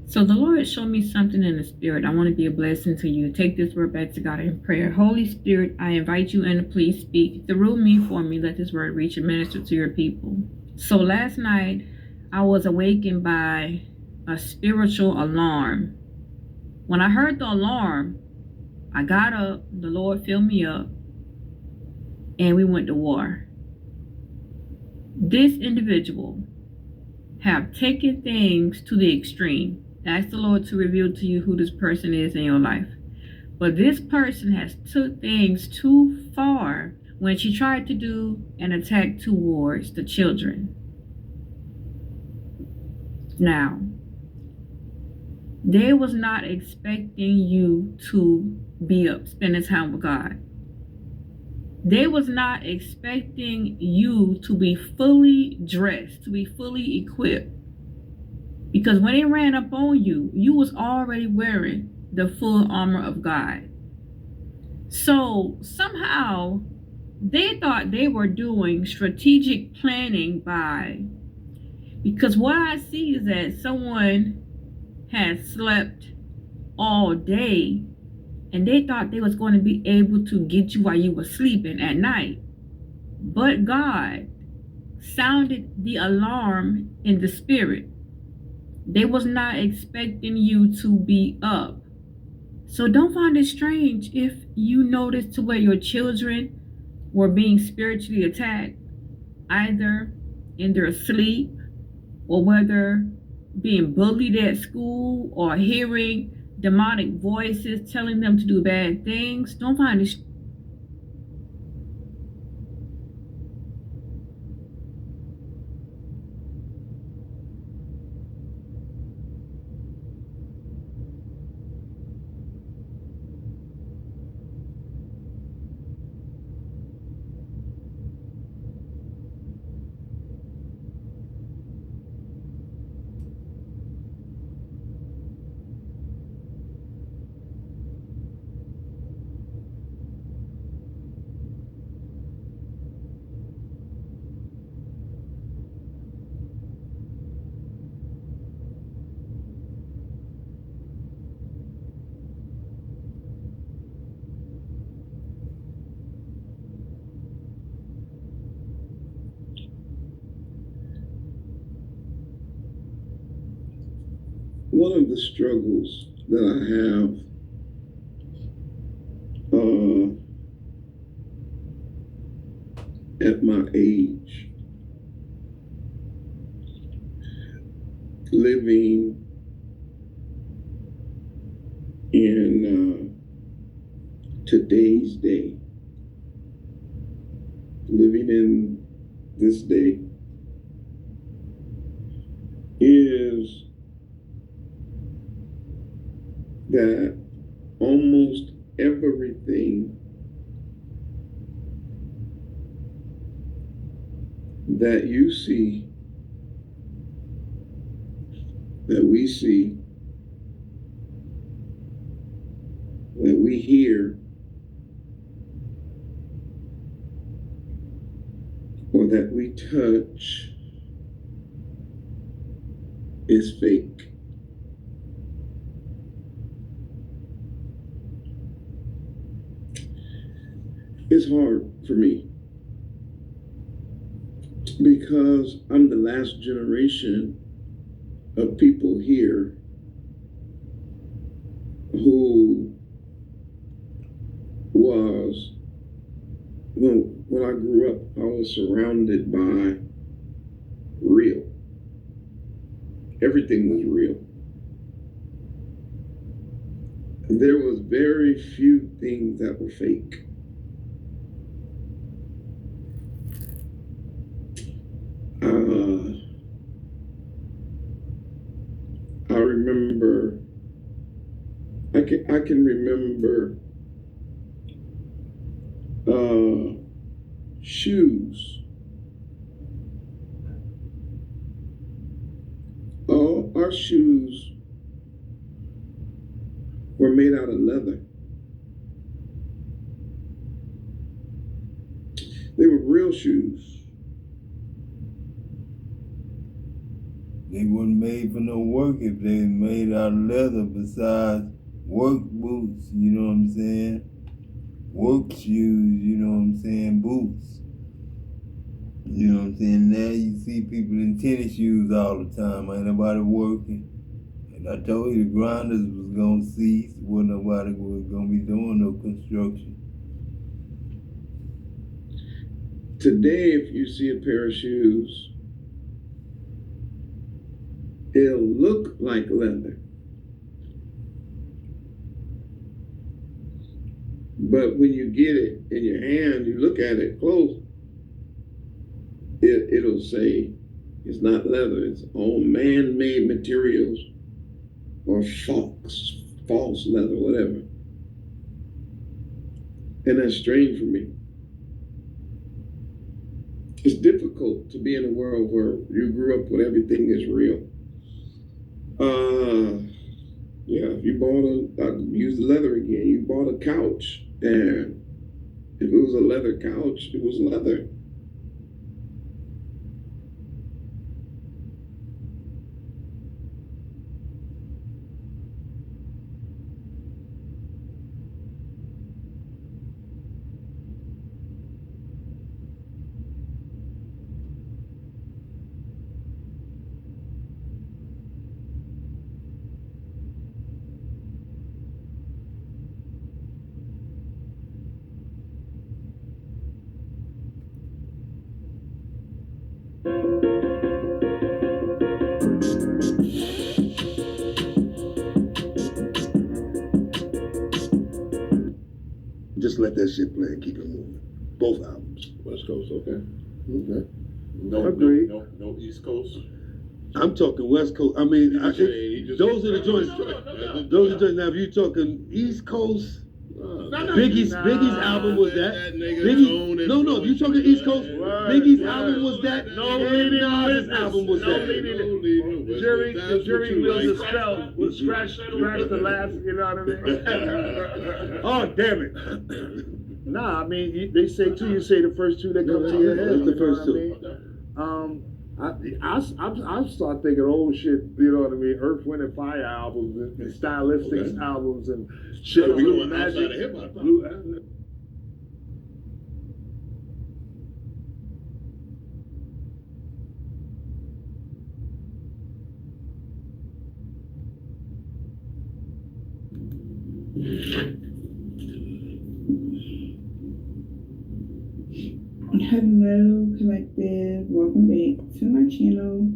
So the Lord showed me something in the spirit. I want to be a blessing to you. Take this word back to God in prayer. Holy Spirit, I invite you in to please speak through me, for me. Let this word reach and minister to your people. So last night, I was awakened by a spiritual alarm. When I heard the alarm, I got up, the Lord filled me up, and we went to war. This individual have taken things to the extreme. Ask the Lord to reveal to you who this person is in your life. But this person has took things too far when she tried to do an attack towards the children. Now, they was not expecting you to be up spending time with God. They was not expecting you to be fully dressed, to be fully equipped. Because when they ran up on you, you was already wearing the full armor of God. So somehow they thought they were doing strategic planning because what I see is that someone had slept all day and they thought they was going to be able to get you while you were sleeping at night. But God sounded the alarm in the spirit. They was not expecting you to be up. So don't find it strange if you notice to where your children were being spiritually attacked, either in their sleep or whether being bullied at school or hearing demonic voices telling them to do bad things. Don't find it one of the struggles that I have at my age, living in today's day, living in this day, is that almost everything that you see, that we see, that we hear, or that we touch is fake. It's hard for me because I'm the last generation of people here who was, when I grew up, I was surrounded by real. Everything was real. There was very few things that were fake. I remember, I can remember shoes. All our shoes were made out of leather. They were real shoes. They wasn't made for no work if they was made out of leather besides work boots, you know what I'm saying? Work shoes, you know what I'm saying? Boots. You know what I'm saying? Now you see people in tennis shoes all the time. Ain't nobody working. And I told you the grinders was gonna cease. Wasn't nobody was gonna be doing no construction. Today, if you see a pair of shoes, it'll look like leather. But when you get it in your hand, you look at it close, it'll say it's not leather, it's all man-made materials or false leather, whatever. And that's strange for me. It's difficult to be in a world where you grew up with everything is real. Yeah, if you bought I use leather again, you bought a couch, and if it was a leather couch, it was leather. Just let that shit play and keep it moving. Both albums. West Coast, okay. Okay. No, Agreed. no East Coast. I'm talking West Coast. I mean, those are the joints. Those are the joints. Now, if you're talking East Coast, Biggie's album was that. Biggie, no. If you're talking East Coast, Biggie's album was that. Nas' album was that. Jury was a spell. Scratch the last. You know what I mean? Oh, damn it. Nah, I mean they say two. You say the first two that come to your head. That's the first two. I start thinking old shit, you know what I mean? Earth, Wind, and Fire albums and Stylistics albums and shit. We going outside of hip hop. Hello, collective. Welcome back to my channel.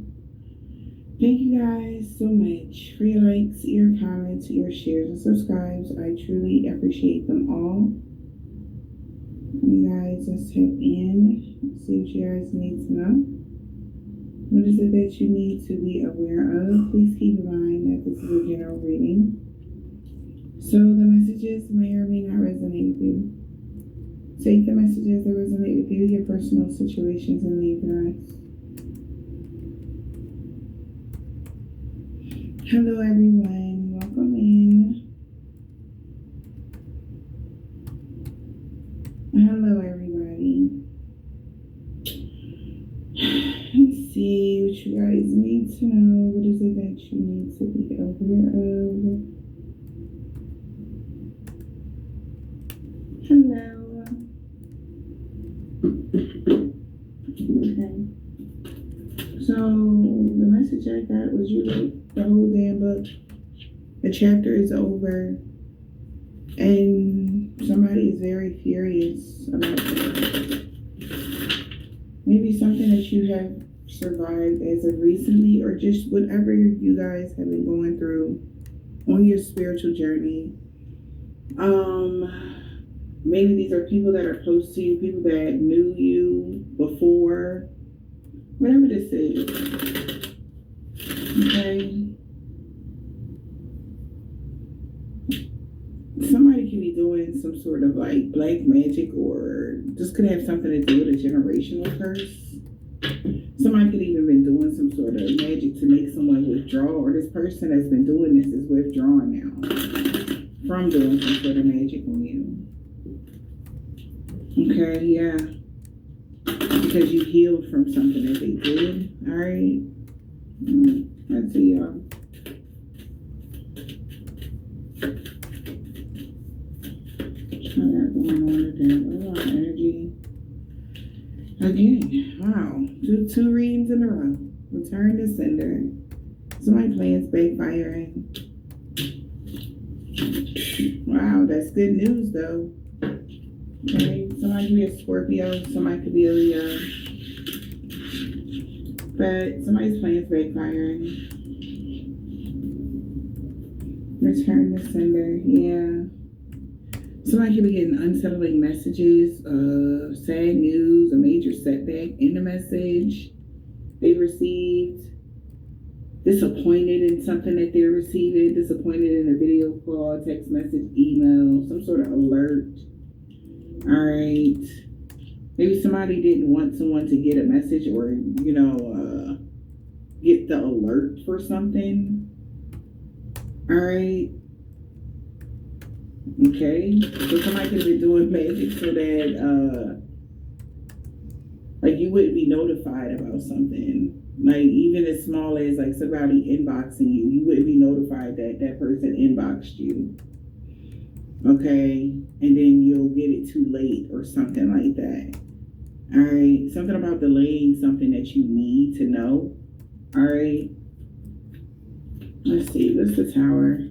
Thank you guys so much for your likes, your comments, your shares, and subscribes. I truly appreciate them all. You guys just tap in, see what you guys need to know. What is it that you need to be aware of? Please keep in mind that this is a general reading, so the messages may or may not resonate with you. Take the messages that resonate with you, your personal situations, and leave the rest. Hello, everyone. Welcome in. Hello, everybody. Let's see what you guys need to know. What is it that you need to be aware of? Hello. Okay. So the message I got was you wrote the whole damn book. The chapter is over, and somebody is very furious about it. Maybe something that you have survived as of recently, or just whatever you guys have been going through on your spiritual journey. Maybe these are people that are close to you, people that knew you before, whatever this is. Okay. Somebody can be doing some sort of like black magic, or this could have something to do with a generational curse. Somebody could even been doing some sort of magic to make someone withdraw, or this person that's been doing this is withdrawn now from doing some sort of magic on you. Okay, yeah. Because you healed from something that they did. Alright. Let's see, y'all. I got going on with that. A lot of energy. Again, wow. Two readings in a row. Return to sender. Somebody plans backfiring. Wow, that's good news though. Okay, somebody could be a Scorpio, somebody could be a Leo. But somebody's plans backfiring. Return to sender, yeah. Somebody could be getting unsettling messages, sad news, a major setback in the message they received. Disappointed in something that they're receiving, disappointed in a video call, text message, email, some sort of alert. All right. Maybe somebody didn't want someone to get a message or, get the alert for something. All right. Okay. So somebody could be doing magic so that, you wouldn't be notified about something. Like, even as small as, somebody inboxing you, you wouldn't be notified that that person inboxed you. Okay? And then you'll get it too late or something like that. All right? Something about delaying something that you need to know. All right? Let's see. What's the Tower?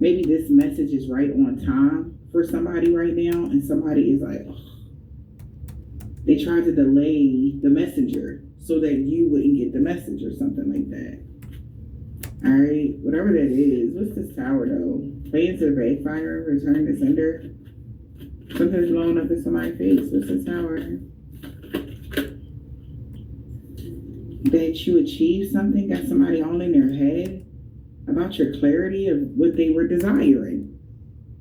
Maybe this message is right on time for somebody right now, and somebody is like, oh. They tried to delay the messenger so that you wouldn't get the message or something like that. All right, whatever that is. What's this Tower though? Plans to backfire, return to sender. Something's blowing up in somebody's face. What's this Tower? That you achieved something, got somebody all in their head about your clarity of what they were desiring.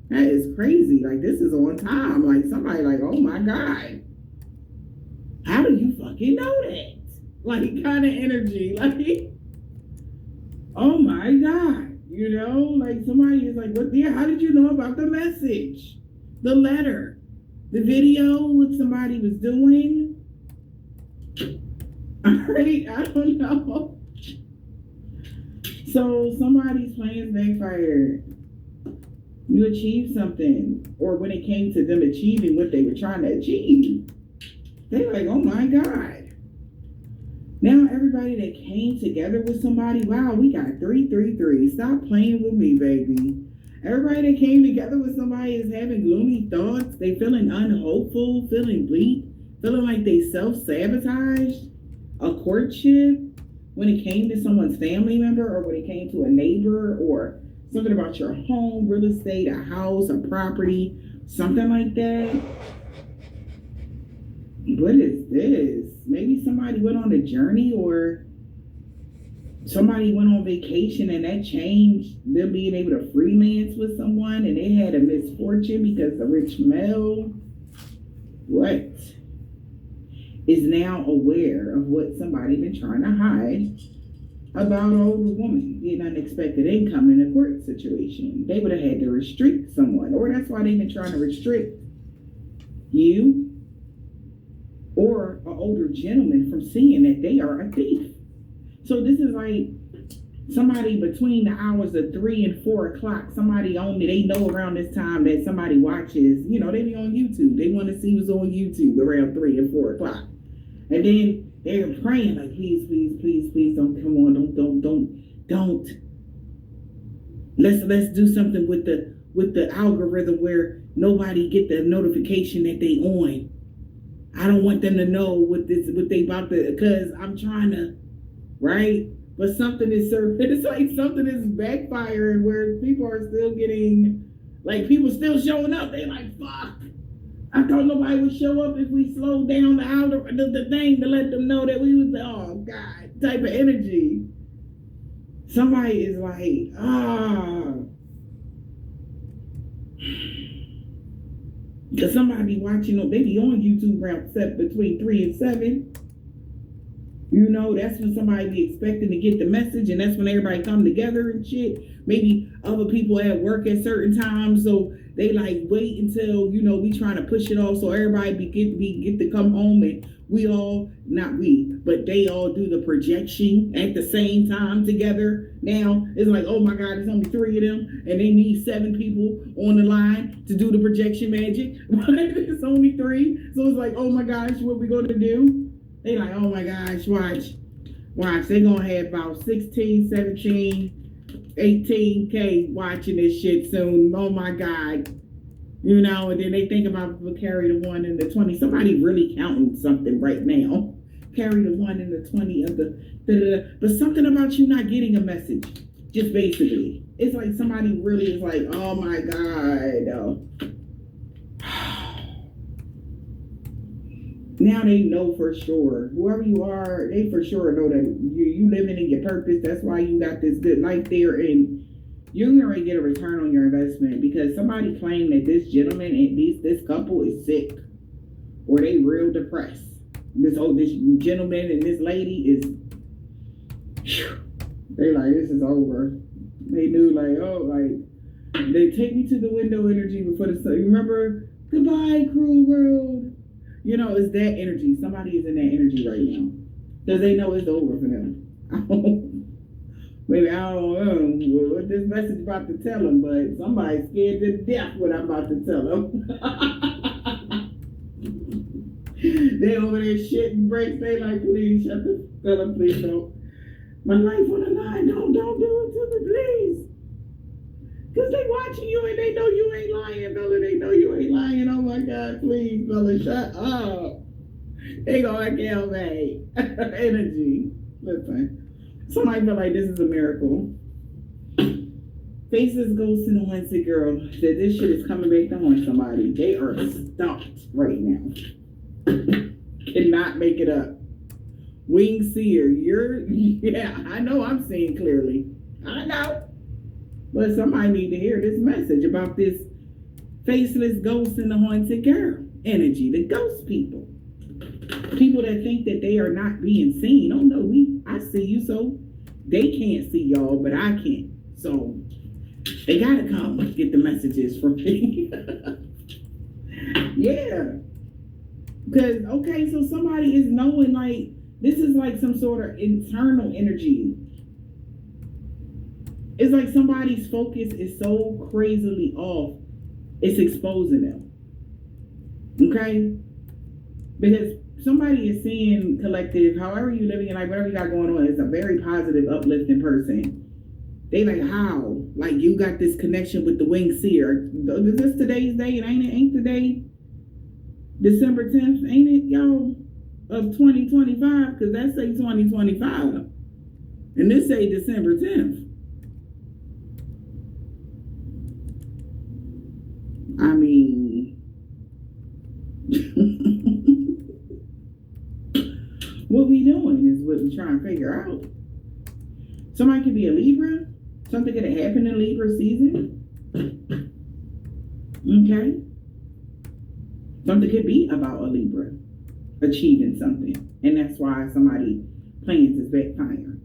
That is crazy. Like, this is on time. Like, somebody like, oh my God. How do you fucking know that? Like, kind of energy. Like, oh my God. Like somebody is like, what? Yeah, how did you know about the message? The letter? The video, what somebody was doing? All right, I don't know. So somebody's plans backfired. You achieved something. Or when it came to them achieving what they were trying to achieve, they're like, oh my God. Now everybody that came together with somebody, wow, we got 333. Stop playing with me, baby. Everybody that came together with somebody is having gloomy thoughts. They feeling unhopeful, feeling bleak, feeling like they self-sabotaged a courtship when it came to someone's family member or when it came to a neighbor or something about your home, real estate, a house, a property, something like that. What is this? Maybe somebody went on a journey or somebody went on vacation and that changed them being able to freelance with someone and they had a misfortune because the rich male is now aware of what somebody been trying to hide about an older woman getting unexpected income in a court situation. They would have had to restrict someone, or that's why they've been trying to restrict you or an older gentleman from seeing that they are a thief. So this is like somebody between the hours of 3 and 4 o'clock, somebody only, they know around this time that somebody watches, you know, they be on YouTube. They want to see what's on YouTube around 3 and 4 o'clock. And then they're praying like, please, please, please, please don't come on. Don't. Let's do something with the algorithm where nobody get the notification that they on. I don't want them to know what they about to, because I'm trying to, right? But something is it's like something is backfiring where people are still getting, like people still showing up. They like, fuck. I thought nobody would show up if we slowed down the thing to let them know that we was the, oh God, type of energy. Somebody is like, because somebody be watching, they be on YouTube around between 3 and 7. You know, that's when somebody be expecting to get the message, and that's when everybody come together and shit. Maybe other people at work at certain times, so they like wait until, you know, we trying to push it off so everybody get to come home, and we all, not we, but they all do the projection at the same time together. Now it's like, oh my God, there's only 3 of them, and they need 7 people on the line to do the projection magic. It's only 3, so it's like, oh my gosh, what we gonna do? They like, oh my gosh, watch. They gonna have about 16, 17, 18K watching this shit soon. Oh my God. You know, and then they think about carry the 1 and the 20. Somebody really counting something right now. Carry the 1 and the 20 of the but something about you not getting a message. Just basically. It's like somebody really is like, oh my God. Now they know for sure. Whoever you are, they for sure know that you living in your purpose. That's why you got this good life there, and you're gonna get a return on your investment because somebody claimed that this gentleman and this couple is sick or they real depressed. This gentleman and this lady is. They like, this is over. They knew like, oh, like they take me to the window energy before the sun. You remember, goodbye, cruel world. You know, it's that energy. Somebody is in that energy right now. Because they know it's over for them. Maybe I don't know what this message about to tell them, but somebody's scared to death what I'm about to tell them. They over there shitting breaks. They like, please shut the hell up, please don't. My life on the line, don't do it to me, please. Because they watching you and they know you ain't lying, Bella. They know you ain't lying. Oh my God, please, Bella, shut up. They gonna kill me. Energy. Listen. Somebody feel like this is a miracle. Faces, ghosts, and a Wednesday girl that this shit is coming back to haunt somebody. They are stumped right now. Cannot make it up. Wing seer, yeah, I know I'm seeing clearly. I know. But somebody need to hear this message about this faceless ghost and the haunted girl energy, the ghost people. People that think that they are not being seen. Oh no, I see you, so they can't see y'all, but I can. So they gotta come get the messages from me. Yeah. Because, okay, so somebody is knowing like this is like some sort of internal energy. It's like somebody's focus is so crazily off, it's exposing them. Okay? Because somebody is seeing collective, however you living your life, whatever you got going on, is a very positive, uplifting person. They like, how? Like you got this connection with the wing seer. Is this today's day? It ain't today? December 10th, ain't it, y'all? Of 2025, because that say 2025. And this say December 10th. I mean, what we doing is what we trying to figure out. Somebody could be a Libra. Something could have happened in Libra season. Okay. Something could be about a Libra achieving something. And that's why somebody plans is backfire.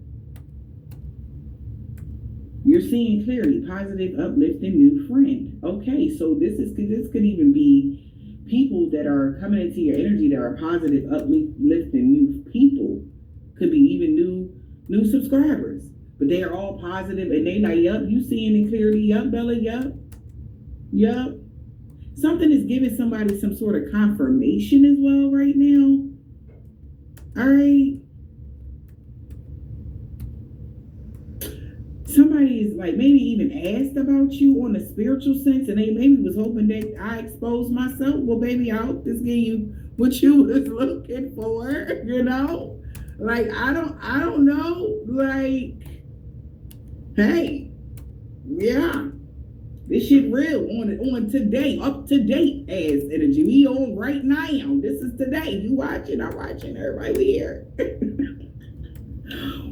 You're seeing clearly positive, uplifting new friend. Okay, so this could even be people that are coming into your energy that are positive, uplifting new people. Could be even new subscribers. But they are all positive and they like, yup, you seeing it clearly, yup, Bella, yup. Yup. Something is giving somebody some sort of confirmation as well right now. All right. Somebody is like maybe even asked about you on a spiritual sense and they maybe was hoping that I exposed myself. Well, baby, I hope this gave you what you was looking for, you know? Like, I don't know. Like, hey, yeah. This shit real on today, up to date as energy. We on right now. This is today. You watching, I'm watching. Everybody, we here.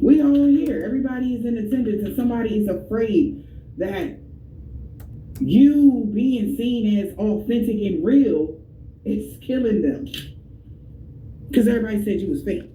We all here. Everybody is in attendance and somebody is afraid that you being seen as authentic and real is killing them. Because everybody said you was fake.